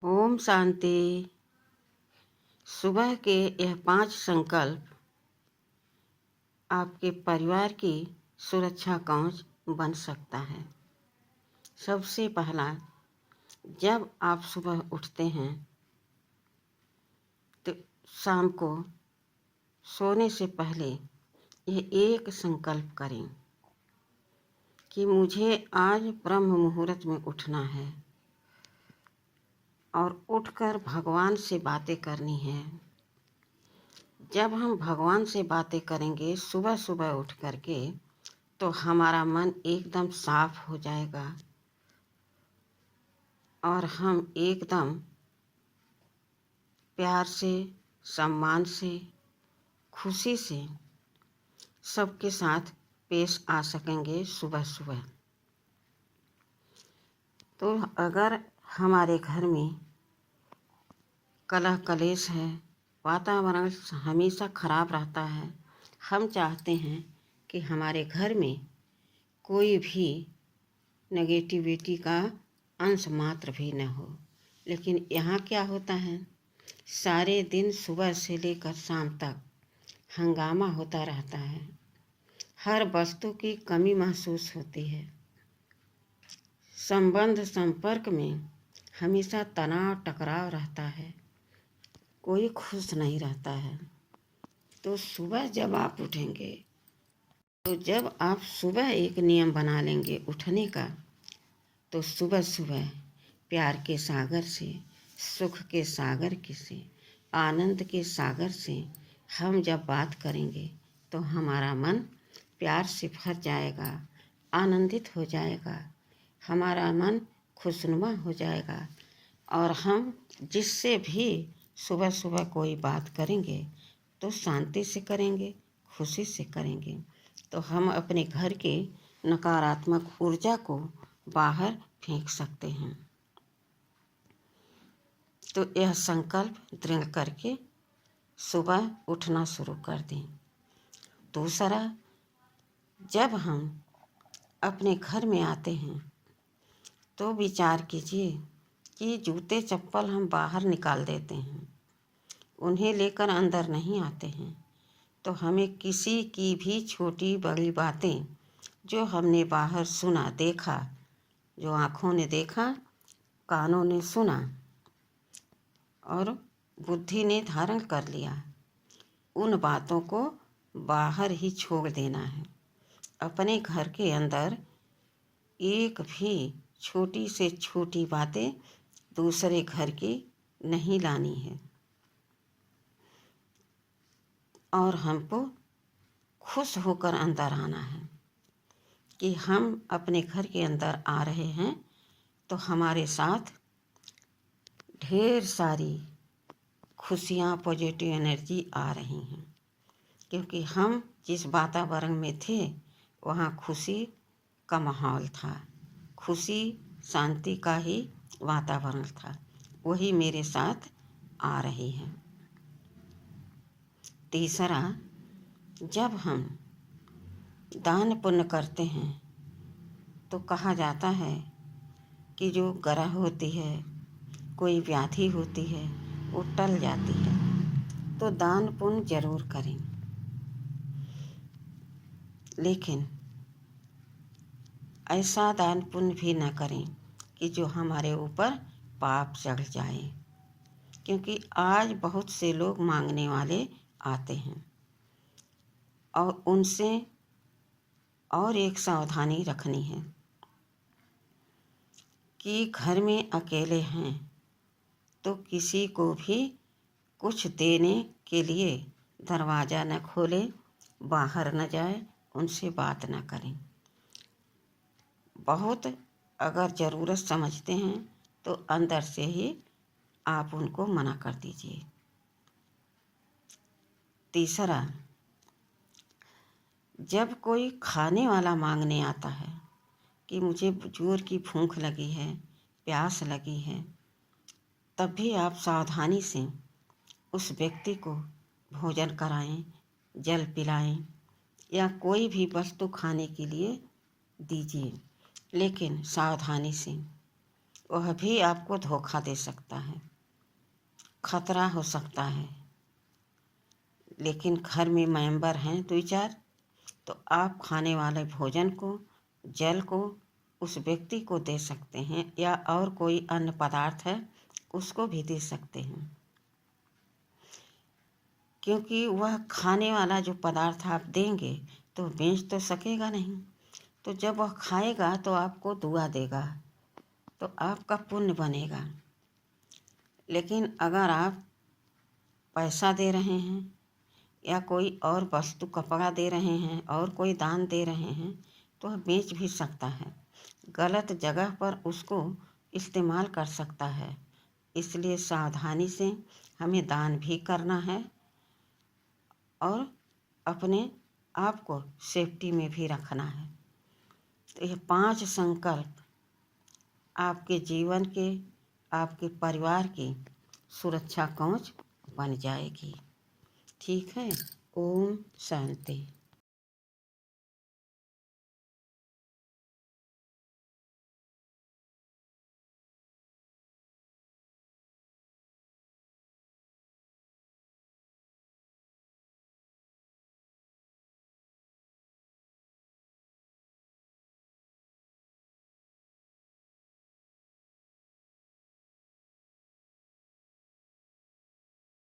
ओम शांति। सुबह के यह 5 संकल्प आपके परिवार की सुरक्षा कवच बन सकता है। सबसे पहला, जब आप सुबह उठते हैं तो शाम को सोने से पहले यह एक संकल्प करें कि मुझे आज ब्रह्म मुहूर्त में उठना है और उठकर भगवान से बातें करनी है। जब हम भगवान से बातें करेंगे सुबह सुबह उठ करके तो हमारा मन एकदम साफ हो जाएगा और हम एकदम प्यार से, सम्मान से, खुशी से सबके साथ पेश आ सकेंगे सुबह सुबह। तो अगर हमारे घर में कलह कलेश है, वातावरण हमेशा खराब रहता है, हम चाहते हैं कि हमारे घर में कोई भी नेगेटिविटी का अंश मात्र भी न हो। लेकिन यहाँ क्या होता है, सारे दिन सुबह से लेकर शाम तक हंगामा होता रहता है, हर वस्तु की कमी महसूस होती है, संबंध संपर्क में हमेशा तनाव टकराव रहता है, कोई खुश नहीं रहता है। तो सुबह जब आप उठेंगे तो जब आप सुबह एक नियम बना लेंगे उठने का, तो सुबह सुबह प्यार के सागर से, सुख के सागर से, आनंद के सागर से हम जब बात करेंगे तो हमारा मन प्यार से भर जाएगा, आनंदित हो जाएगा, हमारा मन खुशनुमा हो जाएगा और हम जिससे भी सुबह सुबह कोई बात करेंगे तो शांति से करेंगे, खुशी से करेंगे। तो हम अपने घर के नकारात्मक ऊर्जा को बाहर फेंक सकते हैं। तो यह संकल्प दृढ़ करके सुबह उठना शुरू कर दें। दूसरा, जब हम अपने घर में आते हैं तो विचार कीजिए कि जूते चप्पल हम बाहर निकाल देते हैं, उन्हें लेकर अंदर नहीं आते हैं। तो हमें किसी की भी छोटी बड़ी बातें जो हमने बाहर सुना देखा, जो आँखों ने देखा, कानों ने सुना और बुद्धि ने धारण कर लिया, उन बातों को बाहर ही छोड़ देना है। अपने घर के अंदर एक भी छोटी से छोटी बातें दूसरे घर की नहीं लानी है और हमको खुश होकर अंदर आना है कि हम अपने घर के अंदर आ रहे हैं तो हमारे साथ ढेर सारी खुशियाँ, पॉजिटिव एनर्जी आ रही हैं, क्योंकि हम जिस वातावरण में थे वहाँ खुशी का माहौल था, खुशी शांति का ही वातावरण था, वही मेरे साथ आ रही है। तीसरा, जब हम दान पुण्य करते हैं तो कहा जाता है कि जो ग्रह होती है, कोई व्याधि होती है, वो टल जाती है। तो दान पुण्य जरूर करें, लेकिन ऐसा दान पुण्य भी न करें कि जो हमारे ऊपर पाप चढ़ जाए, क्योंकि आज बहुत से लोग मांगने वाले आते हैं और उनसे और एक सावधानी रखनी है कि घर में अकेले हैं तो किसी को भी कुछ देने के लिए दरवाज़ा न खोले, बाहर न जाए, उनसे बात न करें। बहुत अगर ज़रूरत समझते हैं तो अंदर से ही आप उनको मना कर दीजिए। तीसरा, जब कोई खाने वाला मांगने आता है कि मुझे जोर की भूख लगी है, प्यास लगी है, तब भी आप सावधानी से उस व्यक्ति को भोजन कराएं, जल पिलाएं या कोई भी वस्तु खाने के लिए दीजिए, लेकिन सावधानी से। वह भी आपको धोखा दे सकता है, खतरा हो सकता है। लेकिन घर में मेंबर हैं 2-4, तो आप खाने वाले भोजन को, जल को उस व्यक्ति को दे सकते हैं, या और कोई अन्य पदार्थ है उसको भी दे सकते हैं, क्योंकि वह खाने वाला जो पदार्थ आप देंगे तो बेच तो सकेगा नहीं। तो जब वह खाएगा तो आपको दुआ देगा, तो आपका पुण्य बनेगा। लेकिन अगर आप पैसा दे रहे हैं या कोई और वस्तु, कपड़ा दे रहे हैं और कोई दान दे रहे हैं, तो वह बेच भी सकता है, गलत जगह पर उसको इस्तेमाल कर सकता है। इसलिए सावधानी से हमें दान भी करना है और अपने आप को सेफ्टी में भी रखना है। तो ये 5 संकल्प आपके जीवन के, आपके परिवार की सुरक्षा कवच बन जाएगी। ठीक है। ओम शांति।